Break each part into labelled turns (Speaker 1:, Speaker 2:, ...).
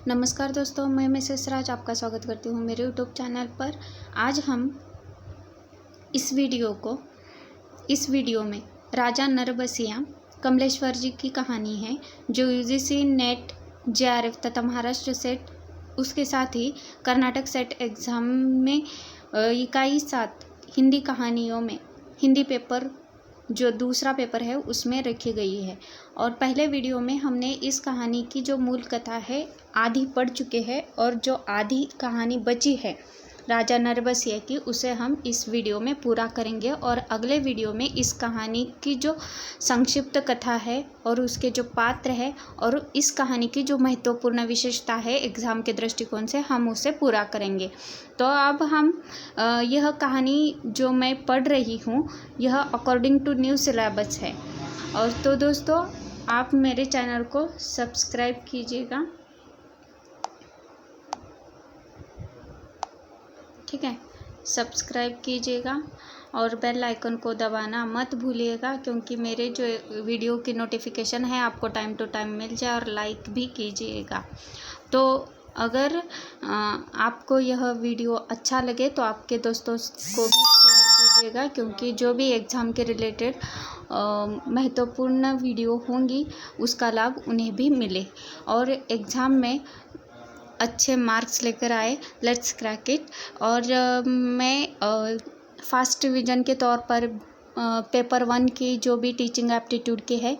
Speaker 1: नमस्कार दोस्तों, मैं मिसेस राज आपका स्वागत करती हूँ मेरे यूट्यूब चैनल पर। आज हम इस वीडियो में राजा नरबसिया कमलेश्वर जी की कहानी है, जो यूजीसी नेट जेआरएफ तथा महाराष्ट्र सेट उसके साथ ही कर्नाटक सेट एग्ज़ाम में इकाई 7 हिंदी कहानियों में हिंदी पेपर जो दूसरा पेपर है उसमें रखी गई है। और पहले वीडियो में हमने इस कहानी की जो मूल कथा है आधी पढ़ चुके हैं, और जो आधी कहानी बची है राजा नरबसिया की उसे हम इस वीडियो में पूरा करेंगे। और अगले वीडियो में इस कहानी की जो संक्षिप्त कथा है और उसके जो पात्र है और इस कहानी की जो महत्वपूर्ण विशेषता है एग्ज़ाम के दृष्टिकोण से, हम उसे पूरा करेंगे। तो अब हम यह कहानी जो मैं पढ़ रही हूँ यह अकॉर्डिंग टू न्यू सिलेबस है। और तो दोस्तों, आप मेरे चैनल को सब्सक्राइब कीजिएगा, ठीक है, सब्सक्राइब कीजिएगा और बेल आइकन को दबाना मत भूलिएगा, क्योंकि मेरे जो वीडियो की नोटिफिकेशन है आपको टाइम टू टाइम मिल जाए। और लाइक भी कीजिएगा। तो अगर आपको यह वीडियो अच्छा लगे तो आपके दोस्तों को भी शेयर कीजिएगा, क्योंकि जो भी एग्ज़ाम के रिलेटेड महत्वपूर्ण वीडियो होंगी उसका लाभ उन्हें भी मिले और एग्ज़ाम में अच्छे मार्क्स लेकर आए। Let's crack it. और मैं फर्स्ट डिवीज़न के तौर पर पेपर 1 की जो भी टीचिंग एप्टीट्यूड की है,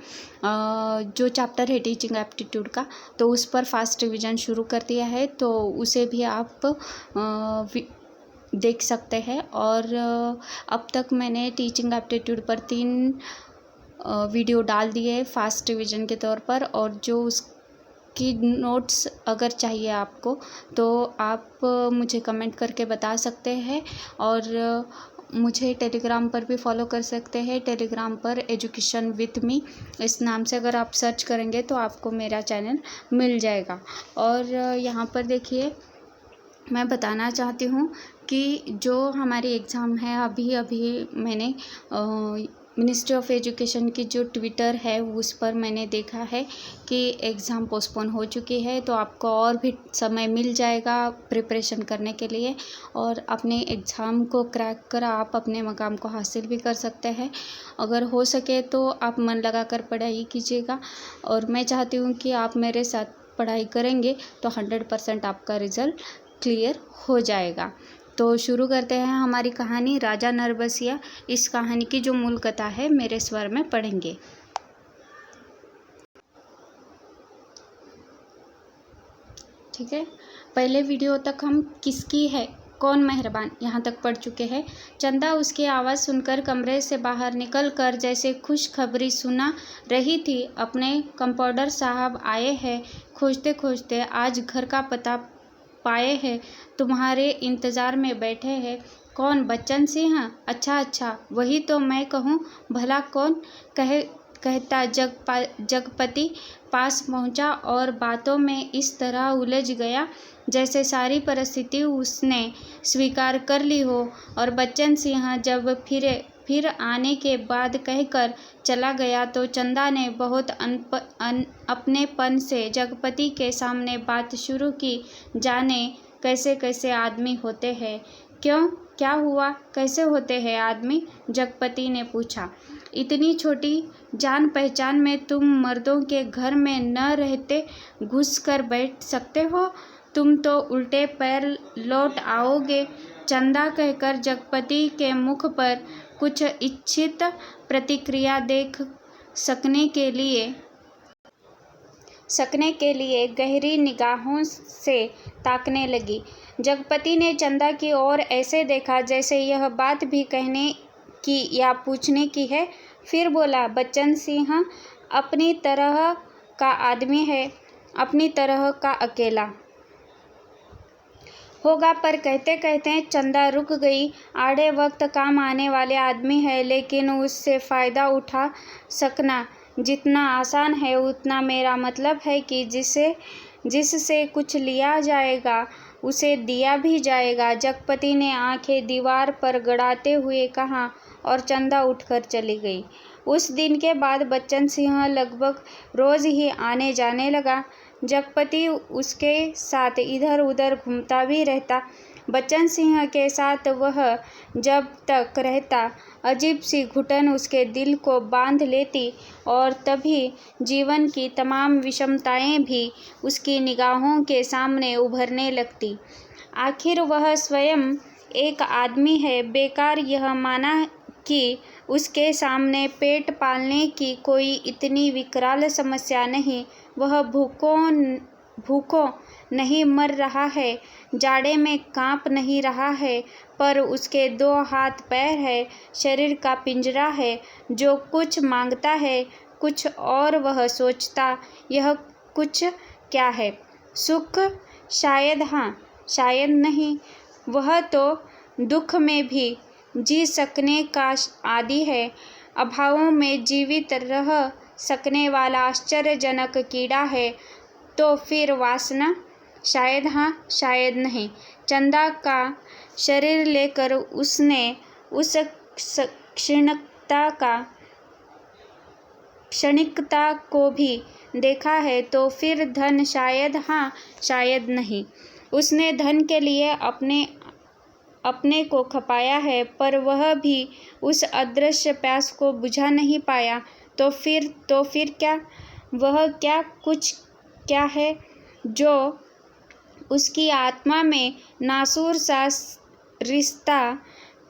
Speaker 1: जो चैप्टर है टीचिंग एप्टीट्यूड का, तो उस पर फर्स्ट डिवीज़न शुरू कर दिया है, तो उसे भी आप देख सकते हैं। और अब तक मैंने टीचिंग एप्टीट्यूड पर 3 वीडियो डाल दिए फर्स्ट डिवीज़न के तौर पर, और जो उसकी नोट्स अगर चाहिए आपको तो आप मुझे कमेंट करके बता सकते हैं। और मुझे टेलीग्राम पर भी फॉलो कर सकते हैं। टेलीग्राम पर एजुकेशन विथ मी इस नाम से अगर आप सर्च करेंगे तो आपको मेरा चैनल मिल जाएगा। और यहाँ पर देखिए, मैं बताना चाहती हूँ कि जो हमारी एग्ज़ाम है अभी मैंने मिनिस्ट्री ऑफ एजुकेशन की जो ट्विटर है उस पर मैंने देखा है कि एग्ज़ाम पोस्टपोन हो चुकी है, तो आपको और भी समय मिल जाएगा प्रिपरेशन करने के लिए और अपने एग्ज़ाम को क्रैक कर आप अपने मकाम को हासिल भी कर सकते हैं। अगर हो सके तो आप मन लगाकर पढ़ाई कीजिएगा, और मैं चाहती हूँ कि आप मेरे साथ पढ़ाई करेंगे तो 100% आपका रिज़ल्ट क्लियर हो जाएगा। तो शुरू करते हैं हमारी कहानी राजा नरबसिया। इस कहानी की जो मूल कथा है मेरे स्वर में पढ़ेंगे। ठीक है, पहले वीडियो तक हम किसकी है कौन मेहरबान यहाँ तक पढ़ चुके हैं। चंदा उसकी आवाज़ सुनकर कमरे से बाहर निकल कर जैसे खुशखबरी सुना रही थी। अपने कंपाउंडर साहब आए हैं, खोजते खोजते आज घर का पता पाए हैं, तुम्हारे इंतज़ार में बैठे हैं। कौन? बच्चन सिंह? अच्छा, वही तो मैं कहूँ। भला कौन? कहता जगपति पास पहुँचा और बातों में इस तरह उलझ गया जैसे सारी परिस्थिति उसने स्वीकार कर ली हो। और बच्चन सिंह जब फिर आने के बाद कहकर चला गया तो चंदा ने बहुत अपनेपन से जगपति के सामने बात शुरू की। जाने कैसे कैसे आदमी होते हैं। क्यों, क्या हुआ? कैसे होते हैं आदमी? जगपति ने पूछा। इतनी छोटी जान पहचान में तुम मर्दों के घर में न रहते घुस कर बैठ सकते हो? तुम तो उल्टे पैर लौट आओगे। चंदा कहकर जगपति के मुख पर कुछ इच्छित प्रतिक्रिया देख सकने के लिए गहरी निगाहों से ताकने लगी। जगपति ने चंदा की ओर ऐसे देखा जैसे यह बात भी कहने की या पूछने की है। फिर बोला, बच्चन सिंह अपनी तरह का आदमी है, अपनी तरह का अकेला होगा। पर कहते कहते चंदा रुक गई। आड़े वक्त काम आने वाले आदमी है, लेकिन उससे फ़ायदा उठा सकना जितना आसान है उतना मेरा मतलब है कि जिससे कुछ लिया जाएगा उसे दिया भी जाएगा। जगपति ने आंखें दीवार पर गड़ाते हुए कहा और चंदा उठकर चली गई। उस दिन के बाद बच्चन सिंह लगभग रोज़ ही आने जाने लगा। जगपति उसके साथ इधर उधर घूमता भी रहता। बच्चन सिंह के साथ वह जब तक रहता, अजीब सी घुटन उसके दिल को बांध लेती और तभी जीवन की तमाम विषमताएं भी उसकी निगाहों के सामने उभरने लगती। आखिर वह स्वयं एक आदमी है। बेकार यह माना कि उसके सामने पेट पालने की कोई इतनी विकराल समस्या नहीं। वह भूखों नहीं मर रहा है, जाड़े में कांप नहीं रहा है, पर उसके 2 हाथ पैर है, शरीर का पिंजरा है जो कुछ मांगता है कुछ और वह सोचता। यह कुछ क्या है? सुख? शायद हाँ, शायद नहीं। वह तो दुख में भी जी सकने का आदी है, अभावों में जीवित रह सकने वाला आश्चर्यजनक कीड़ा है। तो फिर वासना? शायद हाँ, शायद नहीं। चंदा का शरीर लेकर उसने उस क्षणिकता को भी देखा है। तो फिर धन? शायद हाँ, शायद नहीं। उसने धन के लिए अपने को खपाया है, पर वह भी उस अदृश्य प्यास को बुझा नहीं पाया। तो फिर क्या? वह क्या कुछ क्या है जो उसकी आत्मा में नासूर सा रिश्ता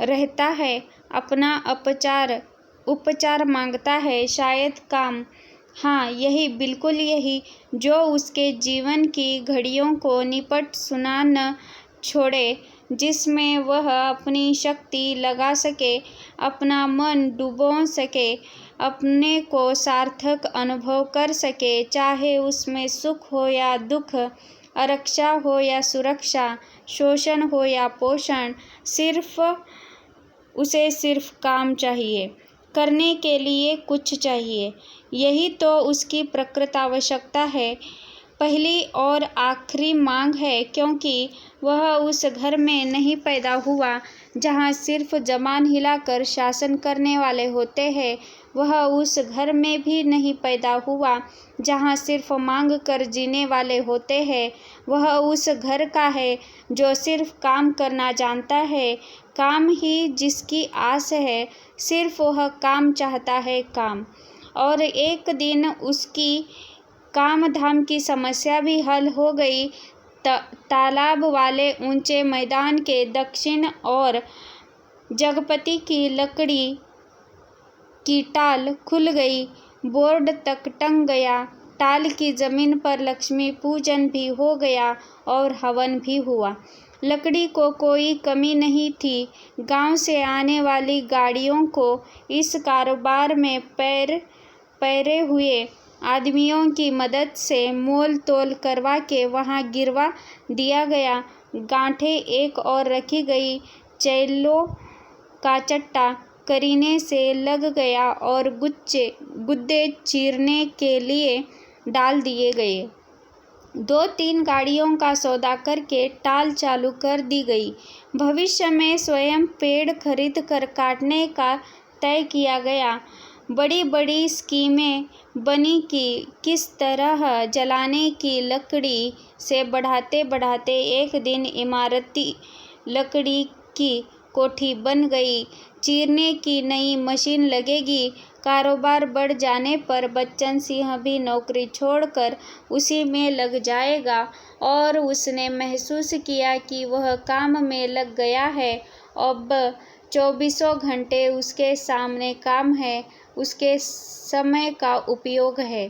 Speaker 1: रहता है, अपना उपचार मांगता है? शायद काम? हाँ, यही, बिल्कुल यही, जो उसके जीवन की घड़ियों को निपट सुना न छोड़े, जिसमें वह अपनी शक्ति लगा सके, अपना मन डुबो सके, अपने को सार्थक अनुभव कर सके, चाहे उसमें सुख हो या दुख, आरक्षा हो या सुरक्षा, शोषण हो या पोषण। उसे सिर्फ काम चाहिए, करने के लिए कुछ चाहिए। यही तो उसकी प्रकृत आवश्यकता है, पहली और आखिरी मांग है, क्योंकि वह उस घर में नहीं पैदा हुआ जहाँ सिर्फ जबान हिलाकर शासन करने वाले होते हैं। वह उस घर में भी नहीं पैदा हुआ जहाँ सिर्फ मांग कर जीने वाले होते हैं। वह उस घर का है जो सिर्फ काम करना जानता है, काम ही जिसकी आस है, सिर्फ वह काम चाहता है, काम। और एक दिन उसकी काम धाम की समस्या भी हल हो गई। तालाब वाले ऊंचे मैदान के दक्षिण और जगपति की लकड़ी की टाल खुल गई, बोर्ड तक टंग गया, टाल की जमीन पर लक्ष्मी पूजन भी हो गया और हवन भी हुआ। लकड़ी को कोई कमी नहीं थी। गांव से आने वाली गाड़ियों को इस कारोबार में पैरे हुए आदमियों की मदद से मोल तोल करवा के वहां गिरवा दिया गया। गांठें एक और रखी गई, चैलों का चट्टा करीने से लग गया और गुद्दे चीरने के लिए डाल दिए गए। 2-3 गाड़ियों का सौदा करके टाल चालू कर दी गई। भविष्य में स्वयं पेड़ खरीद कर काटने का तय किया गया। बड़ी बड़ी स्कीमें बनी कि किस तरह जलाने की लकड़ी से बढ़ाते बढ़ाते एक दिन इमारती लकड़ी की कोठी बन गई। चीरने की नई मशीन लगेगी। कारोबार बढ़ जाने पर बच्चन सिंह भी नौकरी छोड़कर उसी में लग जाएगा और उसने महसूस किया कि वह काम में लग गया है। अब 24 घंटे उसके सामने काम है, उसके समय का उपयोग है।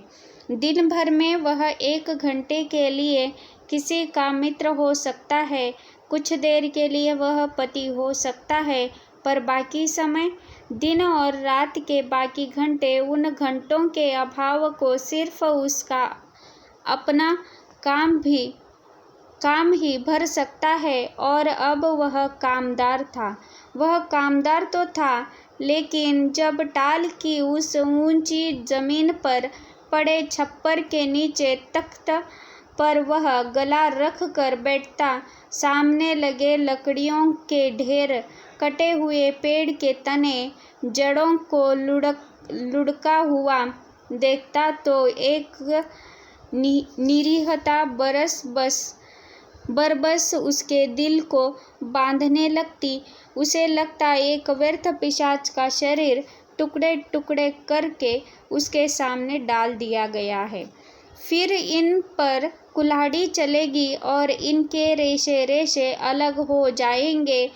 Speaker 1: दिन भर में वह 1 घंटे के लिए किसी का मित्र हो सकता है, कुछ देर के लिए वह पति हो सकता है, पर बाकी समय, दिन और रात के बाकी घंटे, उन घंटों के अभाव को सिर्फ उसका अपना काम ही भर सकता है। और अब वह कामदार था। वह कामदार तो था, लेकिन जब टाल की उस ऊंची जमीन पर पड़े छप्पर के नीचे तख्त पर वह गला रख कर बैठता, सामने लगे लकड़ियों के ढेर, कटे हुए पेड़ के तने, जड़ों को लुढ़का हुआ देखता, तो एक निरीहता बरबस उसके दिल को बांधने लगती। उसे लगता एक व्यर्थ पिशाच का शरीर टुकड़े टुकड़े करके उसके सामने डाल दिया गया है। फिर इन पर कुल्हाड़ी चलेगी और इनके रेशे रेशे अलग हो जाएंगे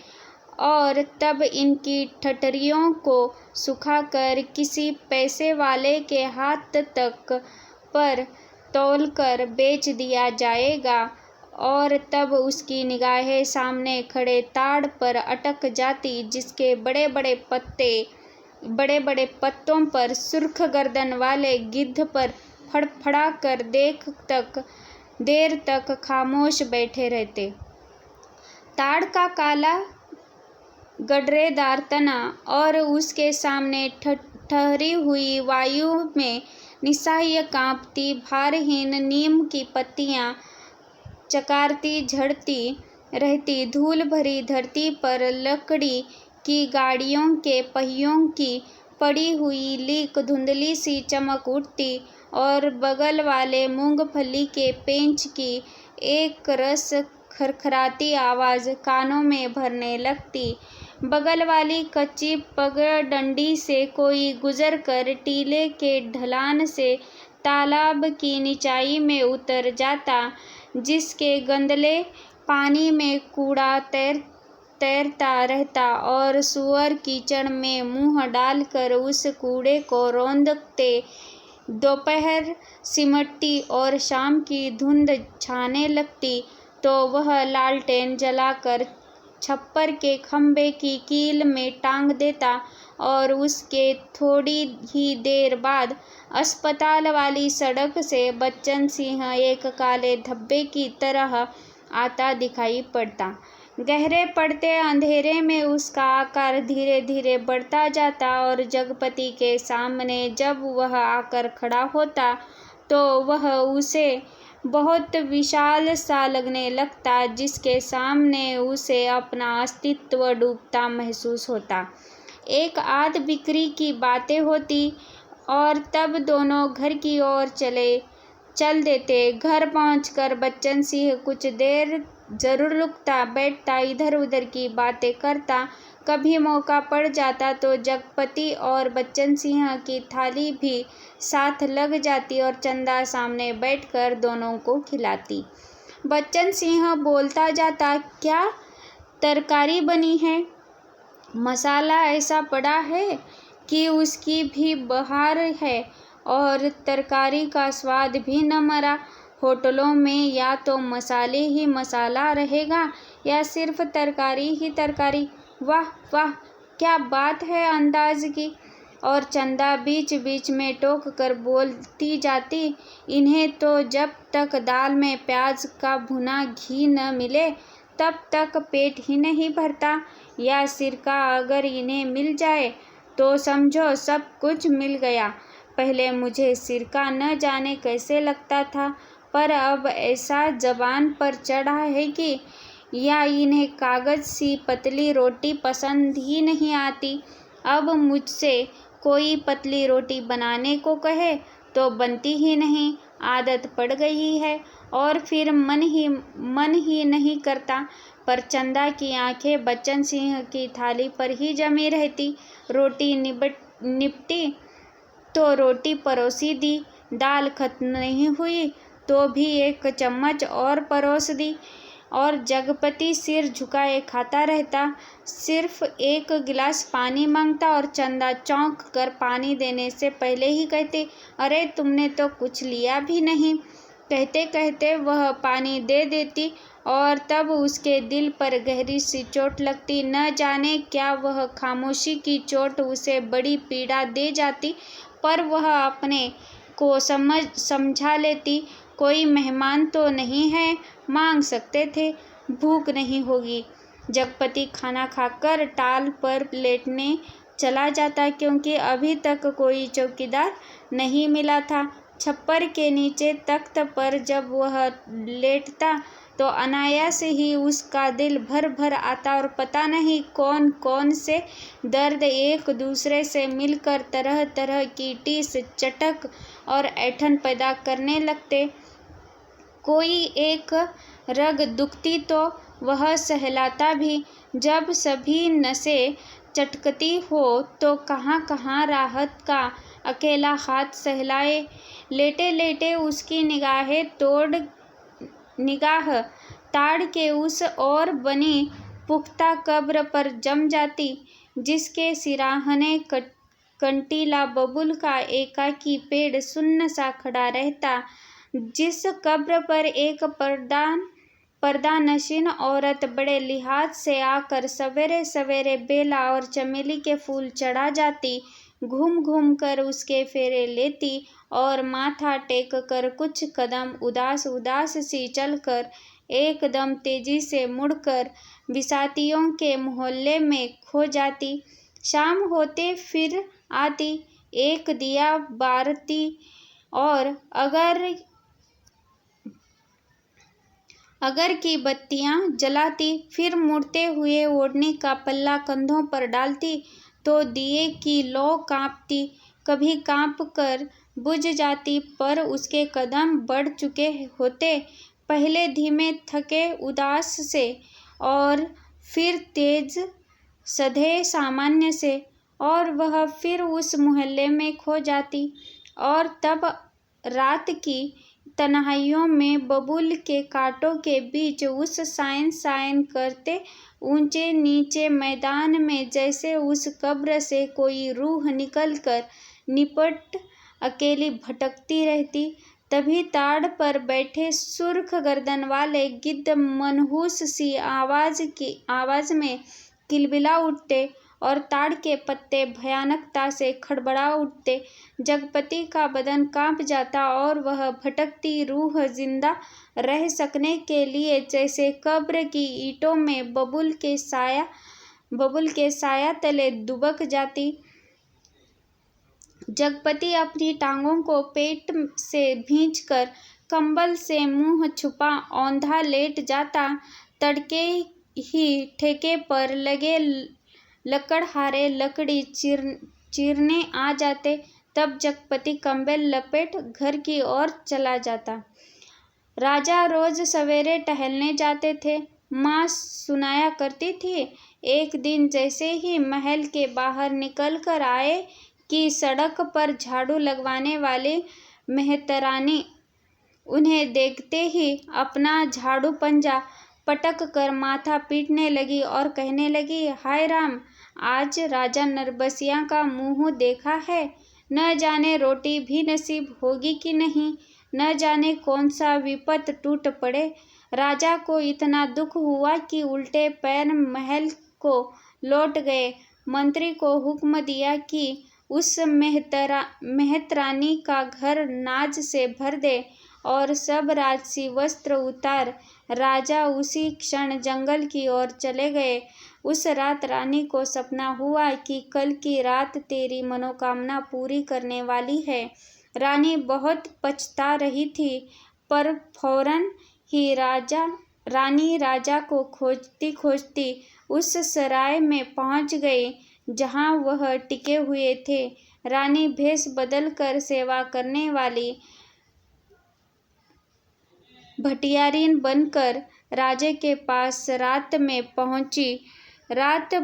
Speaker 1: और तब इनकी ठठरियों को सुखाकर किसी पैसे वाले के हाथ तक पर तौलकर बेच दिया जाएगा और तब उसकी निगाहें सामने खड़े ताड़ पर अटक जाती, जिसके बड़े बड़े पत्तों पर सुर्ख गर्दन वाले गिद्ध पर फड़फड़ा कर देर तक खामोश बैठे रहते। ताड़ का काला गडरेदार तना और उसके सामने ठहरी हुई वायु में निस्सहाय कांपती भारहीन नीम की पत्तियां चकारती झड़ती रहती। धूल भरी धरती पर लकड़ी की गाड़ियों के पहियों की पड़ी हुई लीक धुंधली सी चमक उठती और बगल वाले मूंगफली के पेंच की एक रस खरखराती आवाज कानों में भरने लगती। बगल वाली कच्ची पगडंडी से कोई गुजर कर टीले के ढलान से तालाब की निचाई में उतर जाता, जिसके गंदले पानी में कूड़ा तैरता रहता और सुअर कीचड़ में मुंह डालकर उस कूड़े को रौंदते। दोपहर सिमटती और शाम की धुंध छाने लगती तो वह लालटेन जलाकर छप्पर के खंभे की कील में टांग देता और उसके थोड़ी ही देर बाद अस्पताल वाली सड़क से बच्चन सिंह एक काले धब्बे की तरह आता दिखाई पड़ता। गहरे पड़ते अंधेरे में उसका आकार धीरे धीरे बढ़ता जाता और जगपति के सामने जब वह आकर खड़ा होता तो वह उसे बहुत विशाल सा लगने लगता, जिसके सामने उसे अपना अस्तित्व डूबता महसूस होता। एक आध बिक्री की बातें होती और तब दोनों घर की ओर चल देते। घर पहुंचकर बच्चन सिंह कुछ देर जरूर रुकता, बैठता, इधर उधर की बातें करता। कभी मौका पड़ जाता तो जगपति और बच्चन सिंह की थाली भी साथ लग जाती और चंदा सामने बैठकर दोनों को खिलाती। बच्चन सिंह बोलता जाता, क्या तरकारी बनी है? मसाला ऐसा पड़ा है कि उसकी भी बहार है और तरकारी का स्वाद भी न मरा। होटलों में या तो मसाले ही मसाला रहेगा या सिर्फ तरकारी ही तरकारी। वाह वाह, क्या बात है अंदाज की। और चंदा बीच बीच में टोक कर बोलती जाती, इन्हें तो जब तक दाल में प्याज का भुना घी न मिले तब तक पेट ही नहीं भरता, या सिरका अगर इन्हें मिल जाए तो समझो सब कुछ मिल गया। पहले मुझे सिरका न जाने कैसे लगता था, पर अब ऐसा जबान पर चढ़ा है कि या इन्हें कागज सी पतली रोटी पसंद ही नहीं आती। अब मुझसे कोई पतली रोटी बनाने को कहे तो बनती ही नहीं, आदत पड़ गई है और फिर मन ही नहीं करता। पर चंदा की आंखें बच्चन सिंह की थाली पर ही जमी रहती। रोटी निपटी तो रोटी परोसी दी, दाल खत्म नहीं हुई तो भी एक चम्मच और परोस दी और जगपति सिर झुकाए खाता रहता। सिर्फ एक गिलास पानी मांगता और चंदा चौंक कर पानी देने से पहले ही कहते, अरे तुमने तो कुछ लिया भी नहीं। कहते कहते वह पानी दे देती और तब उसके दिल पर गहरी सी चोट लगती। न जाने क्या वह खामोशी की चोट उसे बड़ी पीड़ा दे जाती, पर वह अपने को समझा लेती। कोई मेहमान तो नहीं है, मांग सकते थे, भूख नहीं होगी। जगपति खाना खाकर टाल पर लेटने चला जाता, क्योंकि अभी तक कोई चौकीदार नहीं मिला था। छप्पर के नीचे तख्त पर जब वह लेटता तो अनायास ही उसका दिल भर भर आता और पता नहीं कौन कौन से दर्द एक दूसरे से मिलकर तरह तरह की टीस, चटक और ऐंठन पैदा करने लगते। कोई एक रग दुखती तो वह सहलाता भी। जब सभी नसें चटकती हो तो कहाँ कहाँ राहत का अकेला हाथ सहलाए। लेटे लेटे उसकी निगाह ताड़ के उस ओर बनी पुख्ता कब्र पर जम जाती, जिसके सिराहने कंटीला बबुल का एकाकी पेड़ सुन्न सा खड़ा रहता, जिस कब्र पर एक पर्दानशीन औरत बड़े लिहाज से आकर सवेरे सवेरे बेला और चमेली के फूल चढ़ा जाती, घूम घूम कर उसके फेरे लेती और माथा टेक कर कुछ कदम उदास उदास सी चलकर एकदम तेजी से मुड़कर बिसातियों के मोहल्ले में खो जाती। शाम होते फिर आती, एक दिया बारती और अगर की बत्तियां जलाती, फिर मुड़ते हुए ओढ़नी का पल्ला कंधों पर डालती तो दिए की लौ कांपती, कभी कांप कर बुझ जाती, पर उसके कदम बढ़ चुके होते, पहले धीमे थके उदास से और फिर तेज सधे सामान्य से, और वह फिर उस मोहल्ले में खो जाती। और तब रात की तन्हाइयों में बबूल के कांटों के बीच उस सायन सायन करते ऊंचे नीचे मैदान में जैसे उस कब्र से कोई रूह निकल कर निपट अकेली भटकती रहती। तभी ताड़ पर बैठे सुर्ख गर्दन वाले गिद्ध मनहूस सी आवाज में किलबिला उठते और ताड़ के पत्ते भयानकता से खड़बड़ा उठते। जगपति का बदन कांप जाता और वह भटकती रूह जिंदा रह सकने के लिए जैसे कब्र की ईंटों में बबूल के साया तले दुबक जाती। जगपति अपनी टांगों को पेट से भींचकर कंबल से मुंह छुपा औंधा लेट जाता। तड़के ही ठेके पर लगे लकड़हारे लकड़ी चीरने आ जाते, तब जगपति कंबल लपेट घर की ओर चला जाता। राजा रोज सवेरे टहलने जाते थे। माँ सुनाया करती थी, एक दिन जैसे ही महल के बाहर निकल कर आए कि सड़क पर झाड़ू लगवाने वाली मेहतरानी उन्हें देखते ही अपना झाड़ू पंजा पटक कर माथा पीटने लगी और कहने लगी, हाय राम, आज राजा नरबसिया का मुंह देखा है, न जाने रोटी भी नसीब होगी कि नहीं, न जाने कौन सा विपत टूट पड़े। राजा को इतना दुख हुआ कि उल्टे पैर महल को लौट गए। मंत्री को हुक्म दिया कि उस मेहतरानी का घर नाज से भर दे और सब राजसी वस्त्र उतार। राजा उसी क्षण जंगल की ओर चले गए। उस रात रानी को सपना हुआ कि कल की रात तेरी मनोकामना पूरी करने वाली है। रानी बहुत पछता रही थी, पर फौरन ही रानी राजा को खोजती खोजती उस सराय में पहुंच गई जहां वह टिके हुए थे। रानी भेष बदल कर सेवा करने वाली भटियारिन बनकर राजे के पास रात में पहुंची। रात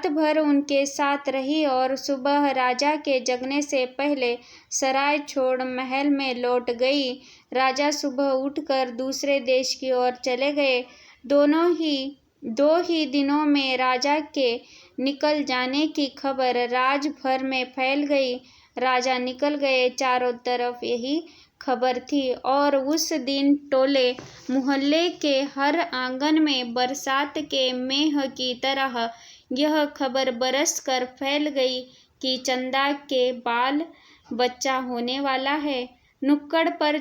Speaker 1: भर उनके साथ रही और सुबह राजा के जगने से पहले सराय छोड़ महल में लौट गई। राजा सुबह उठकर दूसरे देश की ओर चले गए। दो ही दिनों में राजा के निकल जाने की खबर राज भर में फैल गई। राजा निकल गए, चारों तरफ यही खबर थी और उस दिन टोले मोहल्ले के हर आंगन में बरसात के मेह की तरह यह खबर बरस कर फैल गई कि चंदा के बाल बच्चा होने वाला है। नुक्कड़ पर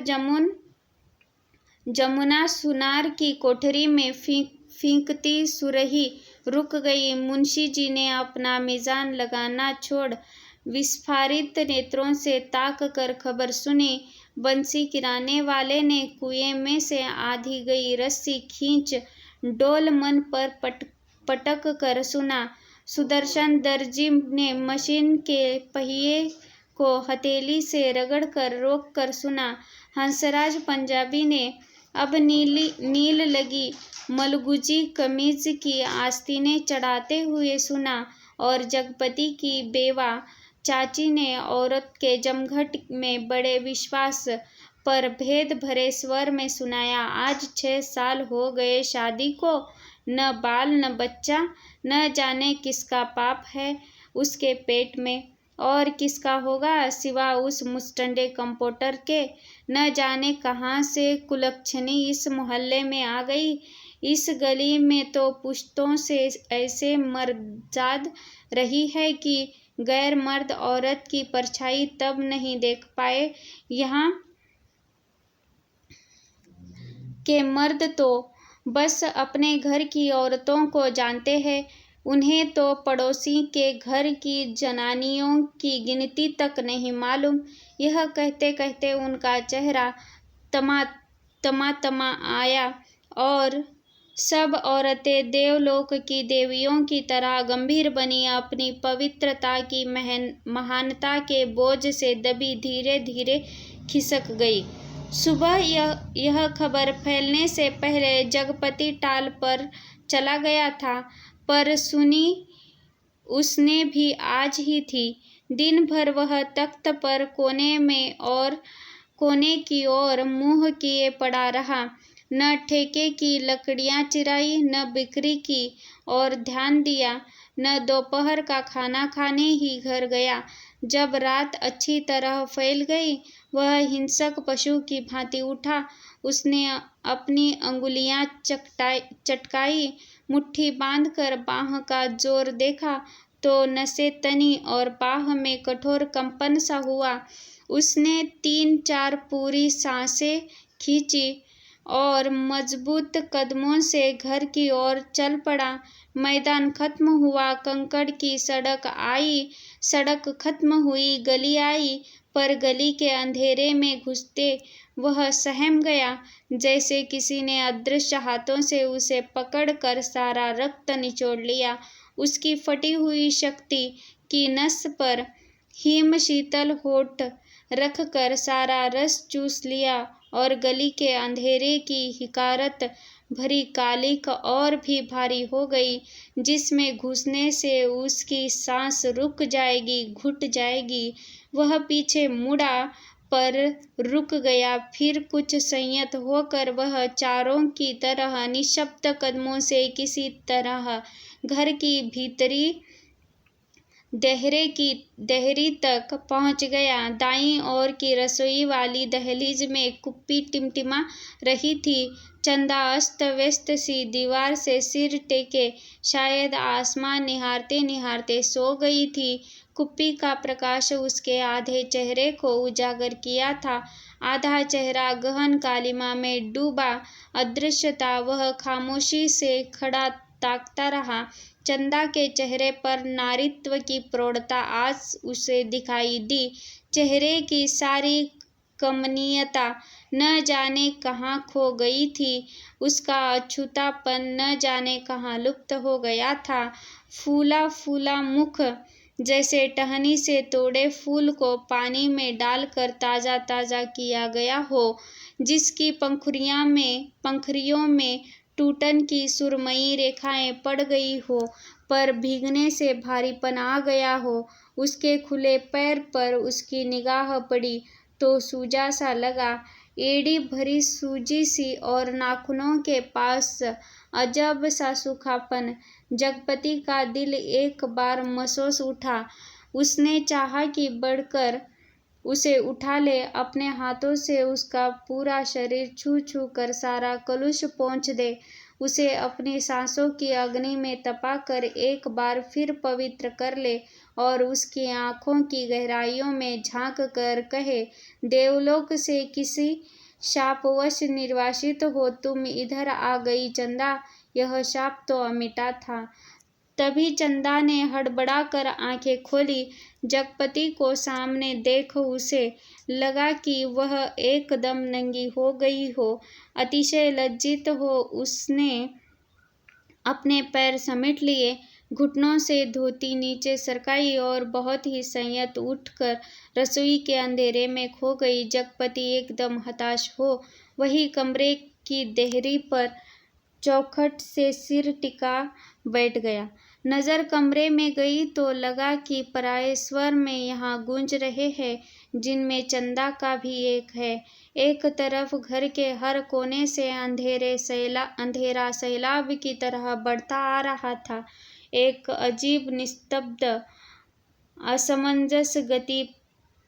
Speaker 1: जमुना सुनार की कोठरी में फींकती सुरही रुक गई। मुंशी जी ने अपना मिजान लगाना छोड़ विस्फारित नेत्रों से ताक कर खबर सुनी। बंसी किराने वाले ने कुएं में से आधी गई रस्सी खींच डोल मन पर पटक कर सुना। सुदर्शन दर्जी ने मशीन के पहिए को हथेली से रगड़ कर रोक कर सुना। हंसराज पंजाबी ने अब नील लगी मलगुजी कमीज की आस्तीनें चढ़ाते हुए सुना और जगपति की बेवा चाची ने औरत के जमघट में बड़े विश्वास पर भेद भरे स्वर में सुनाया, आज 6 साल हो गए शादी को, न बाल न बच्चा, न जाने किसका पाप है उसके पेट में और किसका होगा सिवा उस मुस्टंडे कंपाउंडर के। न जाने कहाँ से कुलच्छनी इस मोहल्ले में आ गई। इस गली में तो पुश्तों से ऐसे मर्जाद रही है कि गैर मर्द औरत की परछाई तब नहीं देख पाए। यहाँ के मर्द तो बस अपने घर की औरतों को जानते हैं, उन्हें तो पड़ोसी के घर की जनानियों की गिनती तक नहीं मालूम। यह कहते कहते उनका चेहरा तमा आया और सब औरतें देवलोक की देवियों की तरह गंभीर बनी, अपनी पवित्रता की महानता के बोझ से दबी धीरे धीरे खिसक गई। सुबह यह खबर फैलने से पहले जगपति टाल पर चला गया था, पर सुनी उसने भी आज ही थी। दिन भर वह तख्त पर कोने की ओर मुंह किए पड़ा रहा, न ठेके की लकड़ियां चिराई, न बिक्री की और ध्यान दिया, न दोपहर का खाना खाने ही घर गया। जब रात अच्छी तरह फैल गई, वह हिंसक पशु की भांति उठा। उसने अपनी अंगुलियां चटकाई, मुट्ठी बांधकर बाह का जोर देखा तो नसें तनी और बाह में कठोर कंपन सा हुआ। उसने 3-4 पूरी सांसें खींची और मजबूत कदमों से घर की ओर चल पड़ा। मैदान खत्म हुआ, कंकड़ की सड़क आई, सड़क खत्म हुई, गली आई, पर गली के अंधेरे में घुसते वह सहम गया, जैसे किसी ने अदृश्य हाथों से उसे पकड़ कर सारा रक्त निचोड़ लिया। उसकी फटी हुई शक्ति की नस पर हिम शीतल होठ रख कर सारा रस चूस लिया और गली के अंधेरे की हिकारत भरी कालिक और भी भारी हो गई, जिसमें घुसने से उसकी सांस रुक जाएगी, घुट जाएगी। वह पीछे मुड़ा पर रुक गया, फिर कुछ संयत होकर वह चारों की तरह निशब्द कदमों से किसी तरह घर की भीतरी देहरी तक पहुंच गया। दाईं ओर की रसोई वाली दहलीज में कुप्पी टिमटिमा रही थी। चंदा अस्त व्यस्त सी दीवार से सिर टेके शायद आसमान निहारते निहारते सो गई थी। कुप्पी का प्रकाश उसके आधे चेहरे को उजागर किया था, आधा चेहरा गहन कालिमा में डूबा अदृश्य था। वह खामोशी से खड़ा ताकता रहा। चंदा के चेहरे पर नारीत्व की प्रौढ़ता आज उसे दिखाई दी। चेहरे की सारी कमनीयता न जाने कहाँ खो गई थी, उसका अछूतापन न जाने कहाँ लुप्त हो गया था। फूला फूला मुख जैसे टहनी से तोड़े फूल को पानी में डालकर ताज़ा ताज़ा किया गया हो, जिसकी पंखुड़ियों में टूटन की सुरमई रेखाएं पड़ गई हो, पर भीगने से भारीपन आ गया हो। उसके खुले पैर पर उसकी निगाह पड़ी तो सूजा सा लगा, एड़ी भरी सूजी सी और नाखूनों के पास अजब सा सूखापन। जगपति का दिल एक बार महसूस उठा। उसने चाहा कि बढ़कर उसे उठा ले, अपने हाथों से उसका पूरा शरीर छू छू कर सारा कलुष पोंछ दे, उसे अपनी सांसों की अग्नि में तपाकर एक बार फिर पवित्र कर ले और उसकी आंखों की गहराइयों में झांक कर कहे, देवलोक से किसी शापवश निर्वासित हो तुम इधर आ गई चंदा। यह शाप तो अमिटा था। तभी चंदा ने हड़बड़ा कर आंखें खोली। जगपति को सामने देख उसे लगा कि वह एकदम नंगी हो गई हो। अतिशय लज्जित हो उसने अपने पैर समेट लिए, घुटनों से धोती नीचे सरकाई और बहुत ही संयत उठकर रसोई के अंधेरे में खो गई। जगपति एकदम हताश हो वही कमरे की देहरी पर चौखट से सिर टिका बैठ गया। नज़र कमरे में गई तो लगा कि पराये स्वर में यहाँ गूंज रहे हैं, जिनमें चंदा का भी एक है। एक तरफ घर के हर कोने से अंधेरा सैलाब की तरह बढ़ता आ रहा था, एक अजीब निस्तब्ध असमंजस गति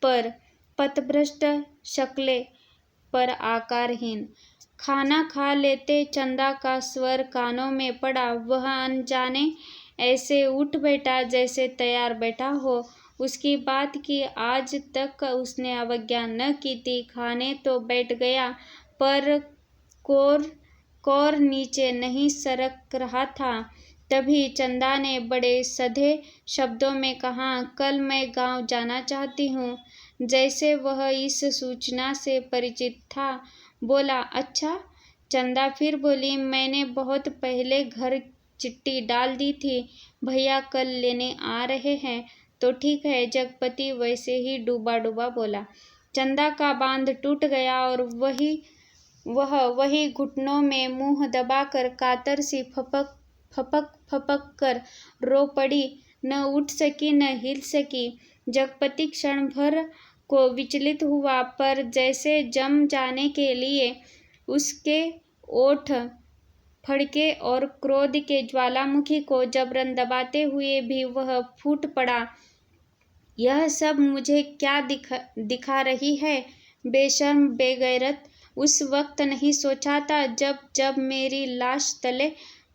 Speaker 1: पर, पथभ्रष्ट शक्लें पर आकारहीन। खाना खा लेते चंदा का स्वर कानों में पड़ा। वह अनजाने ऐसे उठ बैठा जैसे तैयार बैठा हो। उसकी बात की आज तक उसने अवज्ञा न की थी। खाने तो बैठ गया, पर कोर नीचे नहीं सरक रहा था। तभी चंदा ने बड़े सधे शब्दों में कहा, कल मैं गांव जाना चाहती हूँ। जैसे वह इस सूचना से परिचित था। बोला, अच्छा। चंदा फिर बोली, मैंने बहुत पहले घर चिट्ठी डाल दी थी, भैया कल लेने आ रहे हैं। तो ठीक है। जगपति वैसे ही डूबा डूबा बोला। चंदा का बांध टूट गया और वही घुटनों में मुंह दबाकर कातर सी फपक कर रो पड़ी। न उठ सकी न हिल सकी। जगपति क्षण भर को विचलित हुआ, पर जैसे जम जाने के लिए उसके ओठ फड़के और क्रोध के ज्वालामुखी को जबरन दबाते हुए भी वह फूट पड़ा। यह सब मुझे क्या दिखा रही है, बेशर्म बेगैरत। उस वक्त नहीं सोचा था जब मेरी लाश तले।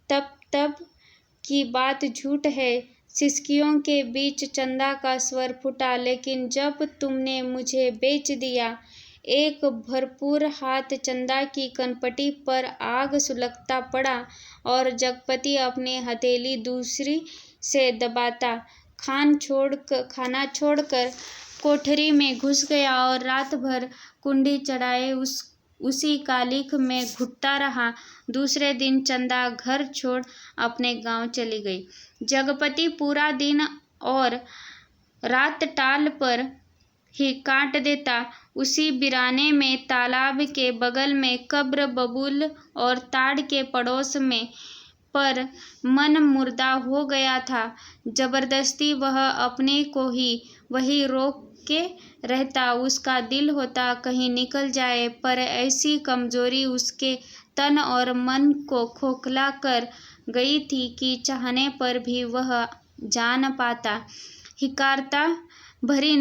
Speaker 1: तब की बात झूठ है। सिसकियों के बीच चंदा का स्वर फूटा, लेकिन जब तुमने मुझे बेच दिया। एक भरपूर हाथ चंदा की कनपटी पर आग सुलगता पड़ा और जगपति अपनी हथेली दूसरी से दबाता खाना छोड़कर कोठरी में घुस गया और रात भर कुंडी चढ़ाए उसी कालिख में घुटता रहा। दूसरे दिन चंदा घर छोड़ अपने गांव चली गई। जगपति पूरा दिन और रात टाल पर ही काट देता। उसी बिराने में, तालाब के बगल में, कब्र बबूल और ताड़ के पड़ोस में, पर मन मुर्दा हो गया था। जबरदस्ती वह अपने को ही वही रोक के रहता। उसका दिल होता कहीं निकल जाए, पर ऐसी कमजोरी उसके तन और मन को खोखला कर गई थी कि चाहने पर भी वह जान पाता। हिकारता भरी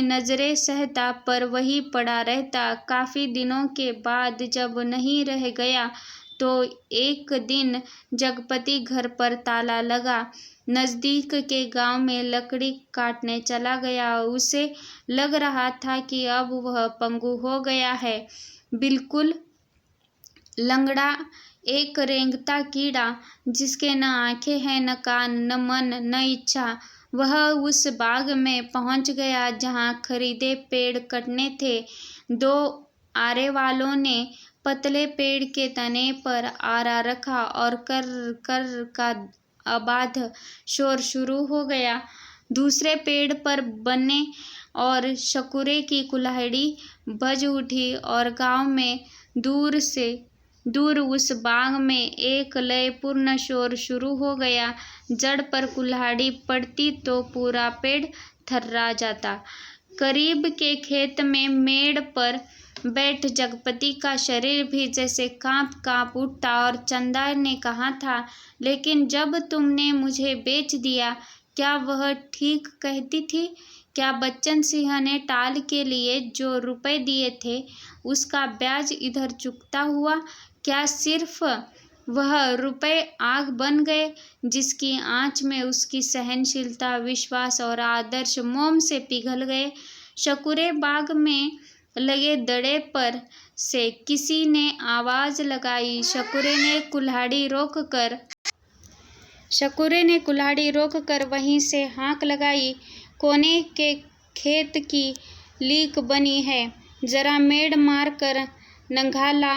Speaker 1: नजरें सहता, पर वही पड़ा रहता। काफी दिनों के बाद जब नहीं रह गया, तो एक दिन जगपति घर पर ताला लगा। नजदीक के गांव में लकड़ी काटने चला गया। उसे लग रहा था कि अब वह पंगु हो गया है, बिल्कुल लंगड़ा, एक रेंगता कीड़ा, जिसके न आंखें हैं, न कान, न मन, न इच्छा। वह उस बाग में पहुंच गया जहां खरीदे पेड़ कटने थे। दो आरे वालों ने पतले पेड़ के तने पर आरा रखा और कर का अबाध शोर शुरू हो गया। दूसरे पेड़ पर बन्ने और शकुरे की कुल्हाड़ी बज उठी और गांव में दूर उस बाग में एक लयपूर्ण शोर शुरू हो गया। जड़ पर कुल्हाड़ी पड़ती तो पूरा पेड़ थर्रा जाता। करीब के खेत में मेड़ पर बैठ जगपति का शरीर भी जैसे कांप उठता। और चंदा ने कहा था, लेकिन जब तुमने मुझे बेच दिया, क्या वह ठीक कहती थी? क्या बच्चन सिंह ने टाल के लिए जो रुपए दिए थे, उसका ब्याज इधर चुकता हुआ? क्या सिर्फ वह रुपए आग बन गए, जिसकी आंच में उसकी सहनशीलता, विश्वास और आदर्श मोम से पिघल गए? शकुरे बाग में लगे दड़े पर से किसी ने आवाज लगाई। शकुरे ने कुल्हाड़ी रोककर वहीं से हाँक लगाई। कोने के खेत की लीक बनी है, जरा मेड़ मार कर नंगाला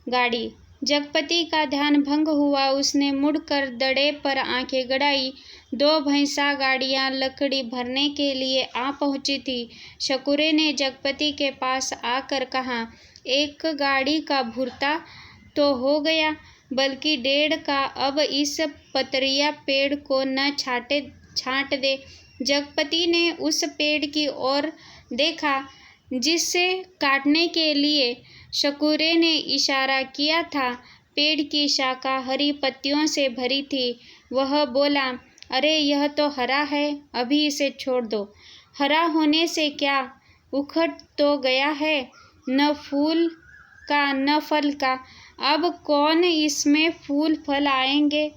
Speaker 1: गाड़ी। जगपति का ध्यान भंग हुआ। उसने मुड़कर दड़े पर आंखें गड़ाई। 2 भैंसा गाड़ियां लकड़ी भरने के लिए आ पहुंची थी। शकुरे ने जगपति के पास आकर कहा, एक गाड़ी का भुर्ता तो हो गया, बल्कि 1.5 का। अब इस पतरिया पेड़ को न छांट दे। जगपति ने उस पेड़ की ओर देखा जिसे काटने के लिए शकूरे ने इशारा किया था। पेड़ की शाखा हरी पत्तियों से भरी थी। वह बोला, अरे यह तो हरा है, अभी इसे छोड़ दो। हरा होने से क्या, उखड़ तो गया है, न फूल का न फल का। अब कौन इसमें फूल फल आएंगे?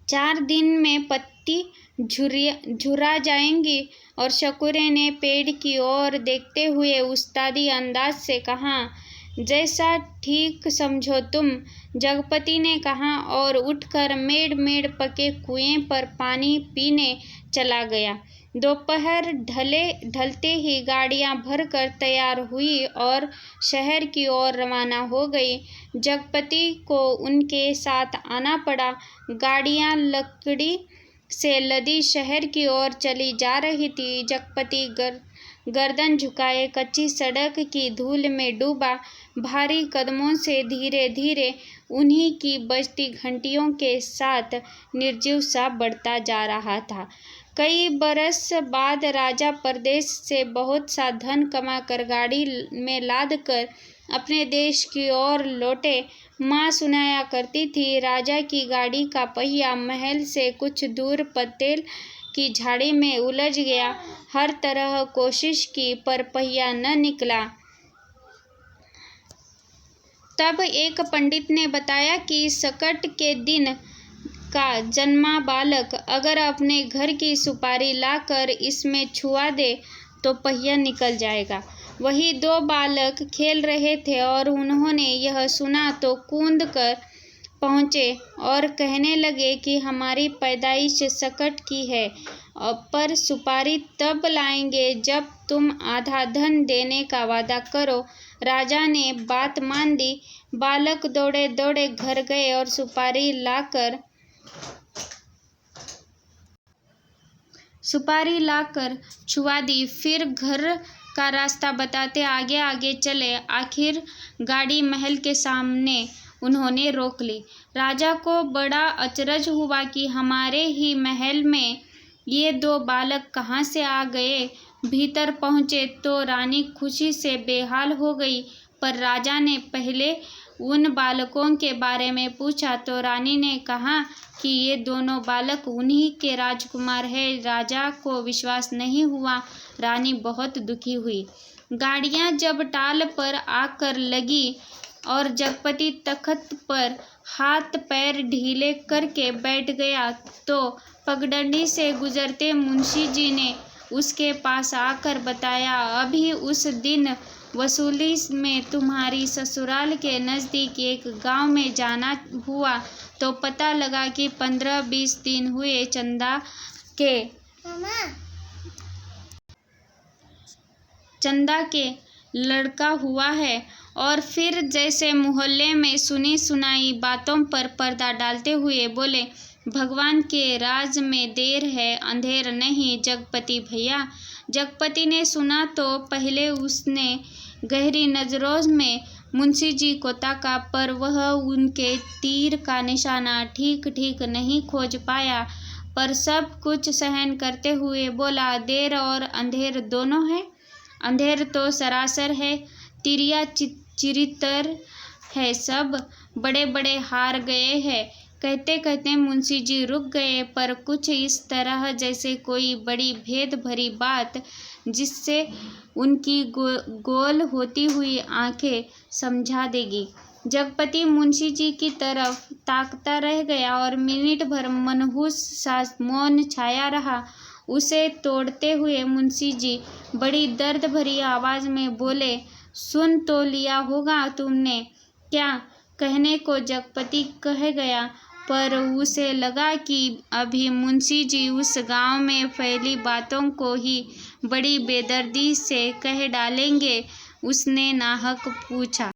Speaker 1: 4 दिन में पत्ती झुरा जाएंगी। और शकूरे ने पेड़ की ओर देखते हुए उस्तादी अंदाज से कहा, जैसा ठीक समझो तुम। जगपति ने कहा और उठकर मेड़ पके कुएं पर पानी पीने चला गया। दोपहर ढलते ही गाड़ियां भरकर तैयार हुई और शहर की ओर रवाना हो गई। जगपति को उनके साथ आना पड़ा। गाड़ियां लकड़ी से लदी शहर की ओर चली जा रही थी। जगपति गर्दन झुकाए कच्ची सड़क की धूल में डूबा, भारी कदमों से धीरे धीरे उन्हीं की बजती घंटियों के साथ निर्जीव सा बढ़ता जा रहा था। कई बरस बाद राजा परदेश से बहुत सा धन कमाकर गाड़ी में लाद कर अपने देश की ओर लौटे। माँ सुनाया करती थी, राजा की गाड़ी का पहिया महल से कुछ दूर पतेल की झाड़ी में उलझ गया। हर तरह कोशिश की पर पहिया न निकला। तब एक पंडित ने बताया कि सकट के दिन का जन्मा बालक अगर अपने घर की सुपारी लाकर इसमें छुआ दे तो पहिया निकल जाएगा। वही 2 बालक खेल रहे थे और उन्होंने यह सुना तो कूद कर पहुँचे और कहने लगे कि हमारी पैदाइश सकट की है, पर सुपारी तब लाएंगे जब तुम आधा धन देने का वादा करो। राजा ने बात मान ली। बालक दौड़े दौड़े घर गए और सुपारी लाकर छुआ दी। फिर घर का रास्ता बताते आगे आगे चले। आखिर गाड़ी महल के सामने उन्होंने रोक ली। राजा को बड़ा अचरज हुआ कि हमारे ही महल में ये 2 बालक कहाँ से आ गए। भीतर पहुँचे तो रानी खुशी से बेहाल हो गई। पर राजा ने पहले उन बालकों के बारे में पूछा तो रानी ने कहा कि ये दोनों बालक उन्हीं के राजकुमार हैं। राजा को विश्वास नहीं हुआ। रानी बहुत दुखी हुई। गाड़ियां जब टाल पर आकर लगी और जगपति तख्त पर हाथ पैर ढीले करके बैठ गया तो पगडंडी से गुजरते मुंशी जी ने उसके पास आकर बताया, अभी उस दिन वसूली में तुम्हारी ससुराल के नज़दीक एक गांव में जाना हुआ तो पता लगा कि 15-20 दिन हुए चंदा के लड़का हुआ है। और फिर जैसे मोहल्ले में सुनी सुनाई बातों पर पर्दा डालते हुए बोले, भगवान के राज में देर है, अंधेर नहीं जगपति भैया। जगपति ने सुना तो पहले उसने गहरी नज़रों में मुंशी जी को ताका, पर वह उनके तीर का निशाना ठीक ठीक नहीं खोज पाया। पर सब कुछ सहन करते हुए बोला, देर और अंधेर दोनों है। अंधेर तो सरासर है, तिरिया चिरितर है, सब बड़े बड़े हार गए हैं। कहते कहते मुंशी जी रुक गए, पर कुछ इस तरह जैसे कोई बड़ी भेद भरी बात जिससे उनकी गोल होती हुई आंखें समझा देगी। जगपति मुंशी जी की तरफ ताकता रह गया और मिनट भर मनहूस सा मौन छाया रहा। उसे तोड़ते हुए मुंशी जी बड़ी दर्द भरी आवाज में बोले, सुन तो लिया होगा तुमने। क्या कहने को जगपति कह गया, पर उसे लगा कि अभी मुंशी जी उस गांव में फैली बातों को ही बड़ी बेदर्दी से कह डालेंगे। उसने नाहक पूछा।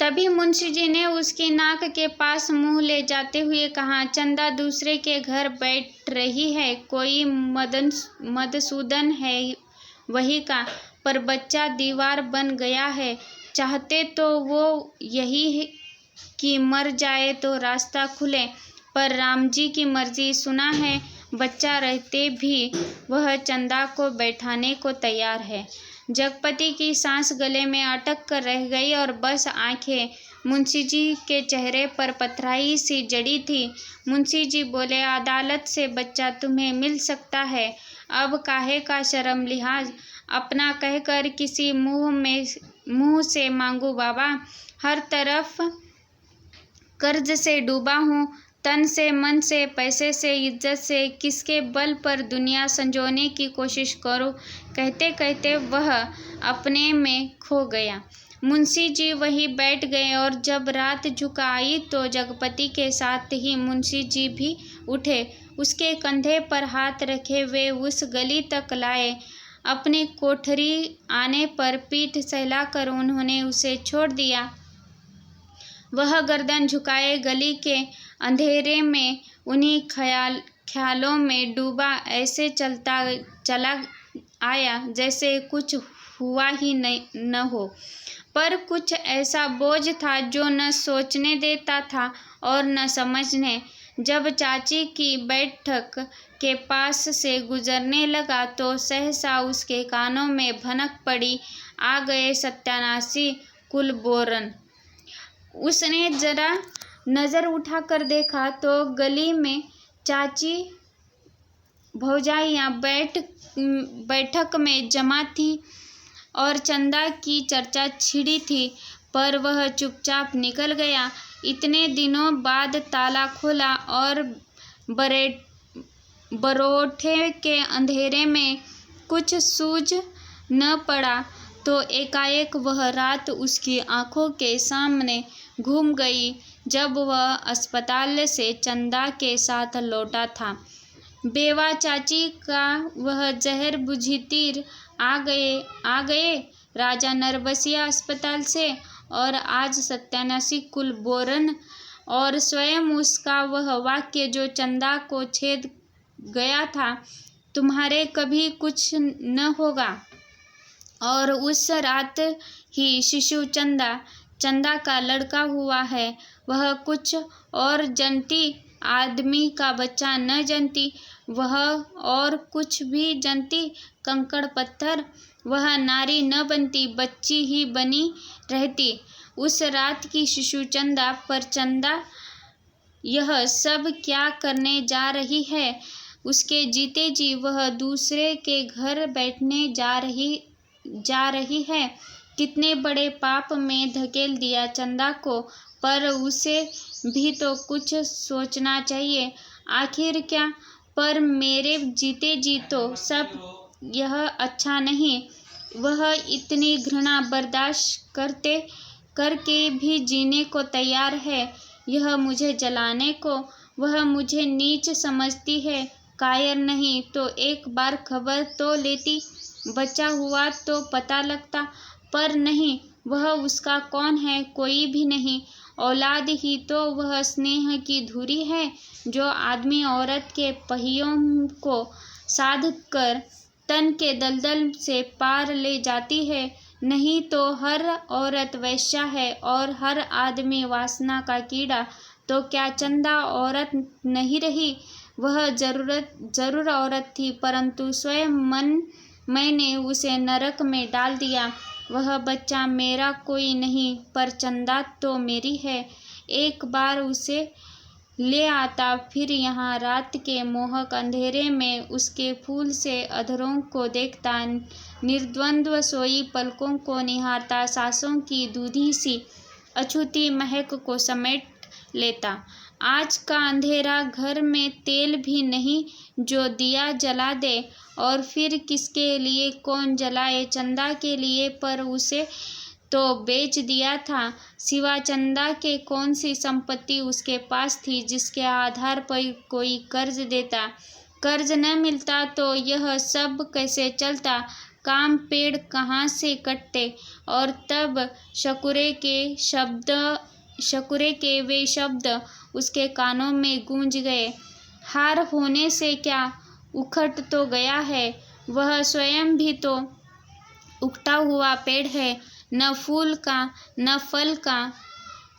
Speaker 1: तभी मुंशी जी ने उसकी नाक के पास मुंह ले जाते हुए कहा, चंदा दूसरे के घर बैठ रही है, कोई मधुसूदन है वही का। पर बच्चा दीवार बन गया है। चाहते तो वो यही कि मर जाए तो रास्ता खुले, पर राम जी की मर्जी। सुना है बच्चा रहते भी वह चंदा को बैठाने को तैयार है। जगपति की सांस गले में अटक कर रह गई और बस आंखें मुंशी जी के चेहरे पर पथराई सी जड़ी थी। मुंशी जी बोले, अदालत से बच्चा तुम्हें मिल सकता है, अब काहे का शर्म लिहाज अपना कहकर किसी मुंह से मांगू बाबा। हर तरफ कर्ज से डूबा हूँ, तन से, मन से, पैसे से, इज्जत से, किसके बल पर दुनिया संजोने की कोशिश करूं। कहते कहते वह अपने में खो गया। मुंशी जी वहीं बैठ गए और जब रात झुका आई तो जगपति के साथ ही मुंशी जी भी उठे। उसके कंधे पर हाथ रखे वे उस गली तक लाए। अपनी कोठरी आने पर पीठ सहलाकर उन्होंने उसे छोड़ दिया। वह गर्दन झुकाए गली के अंधेरे में उन्हीं ख्यालों में डूबा ऐसे चला आया जैसे कुछ हुआ ही न हो, पर कुछ ऐसा बोझ था जो न सोचने देता था और न समझने। जब चाची की बैठक के पास से गुजरने लगा तो सहसा उसके कानों में भनक पड़ी, आ गए सत्यानाशी कुलबोरन। उसने जरा नज़र उठाकर देखा तो गली में चाची भौजाइयाँ बैठक में जमा थी और चंदा की चर्चा छिड़ी थी, पर वह चुपचाप निकल गया। इतने दिनों बाद ताला खोला और बरोठे के अंधेरे में कुछ सूझ न पड़ा तो एकाएक वह रात उसकी आंखों के सामने घूम गई जब वह अस्पताल से चंदा के साथ लौटा था। बेवा चाची का वह जहर बुझी तीर आ गए राजा नरबसिया अस्पताल से, और आज सत्यानाशी कुलबोरन, और स्वयं उसका वह वाक्य जो चंदा को छेद गया था, तुम्हारे कभी कुछ न होगा। और उस रात ही शिशु चंदा का लड़का हुआ है। वह कुछ और जनती, आदमी का बच्चा न जनती, वह और कुछ भी जनती, कंकड़ पत्थर, वह नारी न बनती, बच्ची ही बनी रहती। उस रात की शिशु चंदा, पर चंदा यह सब क्या करने जा रही है? उसके जीते जी वह दूसरे के घर बैठने जा रही है। कितने बड़े पाप में धकेल दिया चंदा को, पर उसे भी तो कुछ सोचना चाहिए। आखिर क्या, पर मेरे जीते जी तो सब यह अच्छा नहीं। वह इतनी घृणा बर्दाश्त करके भी जीने को तैयार है, यह मुझे जलाने को। वह मुझे नीच समझती है, कायर नहीं तो एक बार खबर तो लेती, बच्चा हुआ तो पता लगता, पर नहीं। वह उसका कौन है? कोई भी नहीं। औलाद ही तो वह स्नेह की धुरी है जो आदमी औरत के पहियों को साध कर तन के दलदल से पार ले जाती है। नहीं तो हर औरत वेश्या है और हर आदमी वासना का कीड़ा। तो क्या चंदा औरत नहीं रही? वह जरूर औरत थी, परंतु स्वयं मैंने उसे नरक में डाल दिया। वह बच्चा मेरा कोई नहीं, पर चंदा तो मेरी है। एक बार उसे ले आता, फिर यहाँ रात के मोहक अंधेरे में उसके फूल से अधरों को देखता, निर्द्वंद्व सोई पलकों को निहारता, सांसों की दूधी सी अछूती महक को समेट लेता। आज का अंधेरा, घर में तेल भी नहीं जो दिया जला दे, और फिर किसके लिए कौन जलाए? चंदा के लिए, पर उसे तो बेच दिया था। सिवा चंदा के कौन सी संपत्ति उसके पास थी जिसके आधार पर कोई कर्ज देता? कर्ज न मिलता तो यह सब कैसे चलता? काम पेड़ कहाँ से कटते? और तब शकुरे के वे शब्द उसके कानों में गूंज गए, हार होने से क्या, उखड़ तो गया है। वह स्वयं भी तो उगता हुआ पेड़ है, न फूल का न फल का,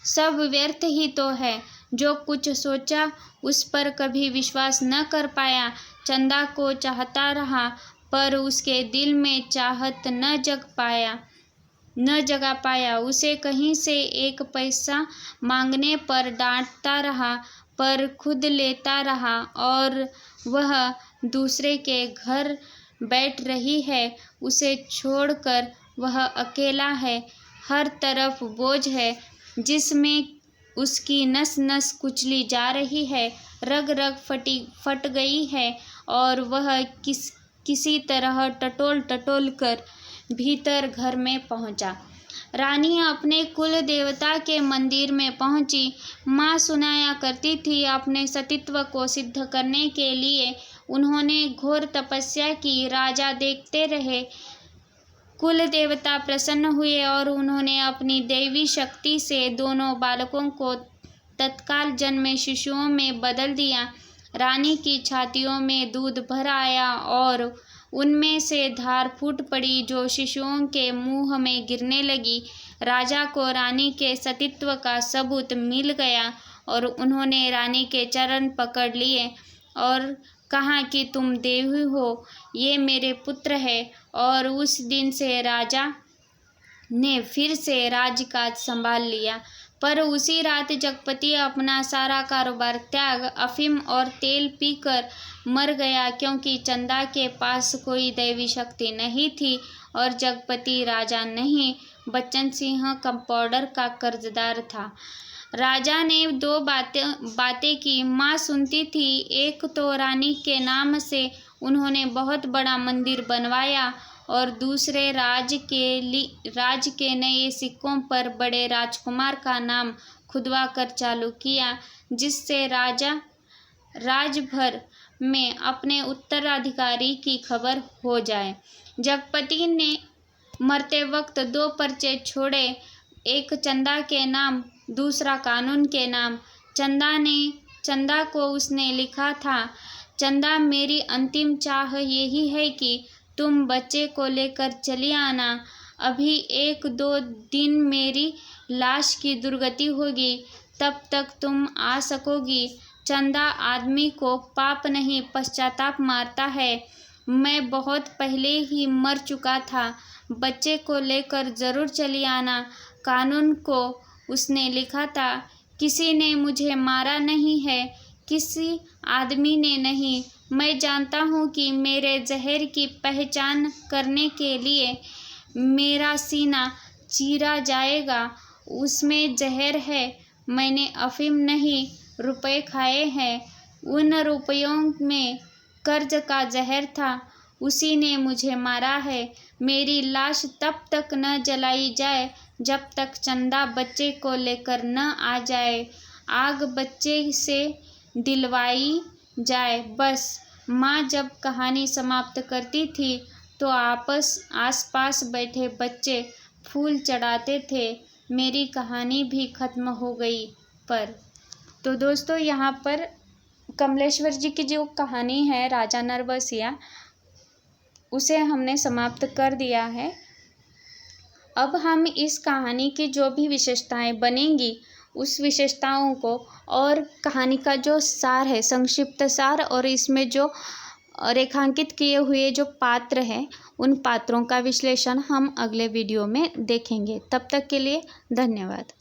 Speaker 1: सब व्यर्थ ही तो है। जो कुछ सोचा उस पर कभी विश्वास न कर पाया। चंदा को चाहता रहा पर उसके दिल में चाहत न जगा पाया। उसे कहीं से एक पैसा मांगने पर डांटता रहा पर खुद लेता रहा, और वह दूसरे के घर बैठ रही है। उसे छोड़कर वह अकेला है, हर तरफ बोझ है जिसमें उसकी नस नस कुचली जा रही है, रग रग फट गई है, और वह किसी तरह टटोल टटोल कर भीतर घर में पहुंचा। रानी अपने कुल देवता के मंदिर में पहुंची। माँ सुनाया करती थी, अपने सतीत्व को सिद्ध करने के लिए उन्होंने घोर तपस्या की। राजा देखते रहे। कुल देवता प्रसन्न हुए और उन्होंने अपनी दैवी शक्ति से दोनों बालकों को तत्काल जन्मे शिशुओं में बदल दिया। रानी की छातियों में दूध भर आया और उनमें से धार फूट पड़ी जो शिशुओं के मुंह में गिरने लगी। राजा को रानी के सतीत्व का सबूत मिल गया और उन्होंने रानी के चरण पकड़ लिए और कहा कि तुम देवी हो, ये मेरे पुत्र है। और उस दिन से राजा ने फिर से राजकाज संभाल लिया। पर उसी रात जगपति अपना सारा कारोबार त्याग अफीम और तेल पीकर मर गया, क्योंकि चंदा के पास कोई दैवी शक्ति नहीं थी और जगपति राजा नहीं, बच्चन सिंह कंपाउंडर का कर्जदार था। राजा ने दो बातें की। माँ सुनती थी। एक तो रानी के नाम से उन्होंने बहुत बड़ा मंदिर बनवाया और दूसरे राज के नए सिक्कों पर बड़े राजकुमार का नाम खुदवा कर चालू किया, जिससे राज भर में अपने उत्तराधिकारी की खबर हो जाए। जगपति ने मरते वक्त दो पर्चे छोड़े, एक चंदा के नाम, दूसरा कानून के नाम। चंदा को उसने लिखा था, चंदा, मेरी अंतिम चाह यही है कि तुम बच्चे को लेकर चली आना। अभी 1-2 दिन मेरी लाश की दुर्गति होगी, तब तक तुम आ सकोगी। चंदा आदमी को पाप नहीं पश्चाताप मारता है। मैं बहुत पहले ही मर चुका था। बच्चे को लेकर जरूर चली आना। कानून को उसने लिखा था, किसी ने मुझे मारा नहीं है, किसी आदमी ने नहीं। मैं जानता हूँ कि मेरे जहर की पहचान करने के लिए मेरा सीना चीरा जाएगा। उसमें जहर है। मैंने अफीम नहीं, रुपए खाए हैं। उन रुपयों में कर्ज का जहर था, उसी ने मुझे मारा है। मेरी लाश तब तक न जलाई जाए जब तक चंदा बच्चे को लेकर न आ जाए। आग बच्चे से दिलवाई जाए। बस। माँ जब कहानी समाप्त करती थी तो आसपास बैठे बच्चे फूल चढ़ाते थे। मेरी कहानी भी खत्म हो गई। तो दोस्तों, यहाँ पर कमलेश्वर जी की जो कहानी है राजा नरबसिया, उसे हमने समाप्त कर दिया है। अब हम इस कहानी की जो भी विशेषताएं बनेंगी उस विशेषताओं को और कहानी का जो सार है, संक्षिप्त सार, और इसमें जो रेखांकित किए हुए जो पात्र हैं उन पात्रों का विश्लेषण हम अगले वीडियो में देखेंगे। तब तक के लिए धन्यवाद।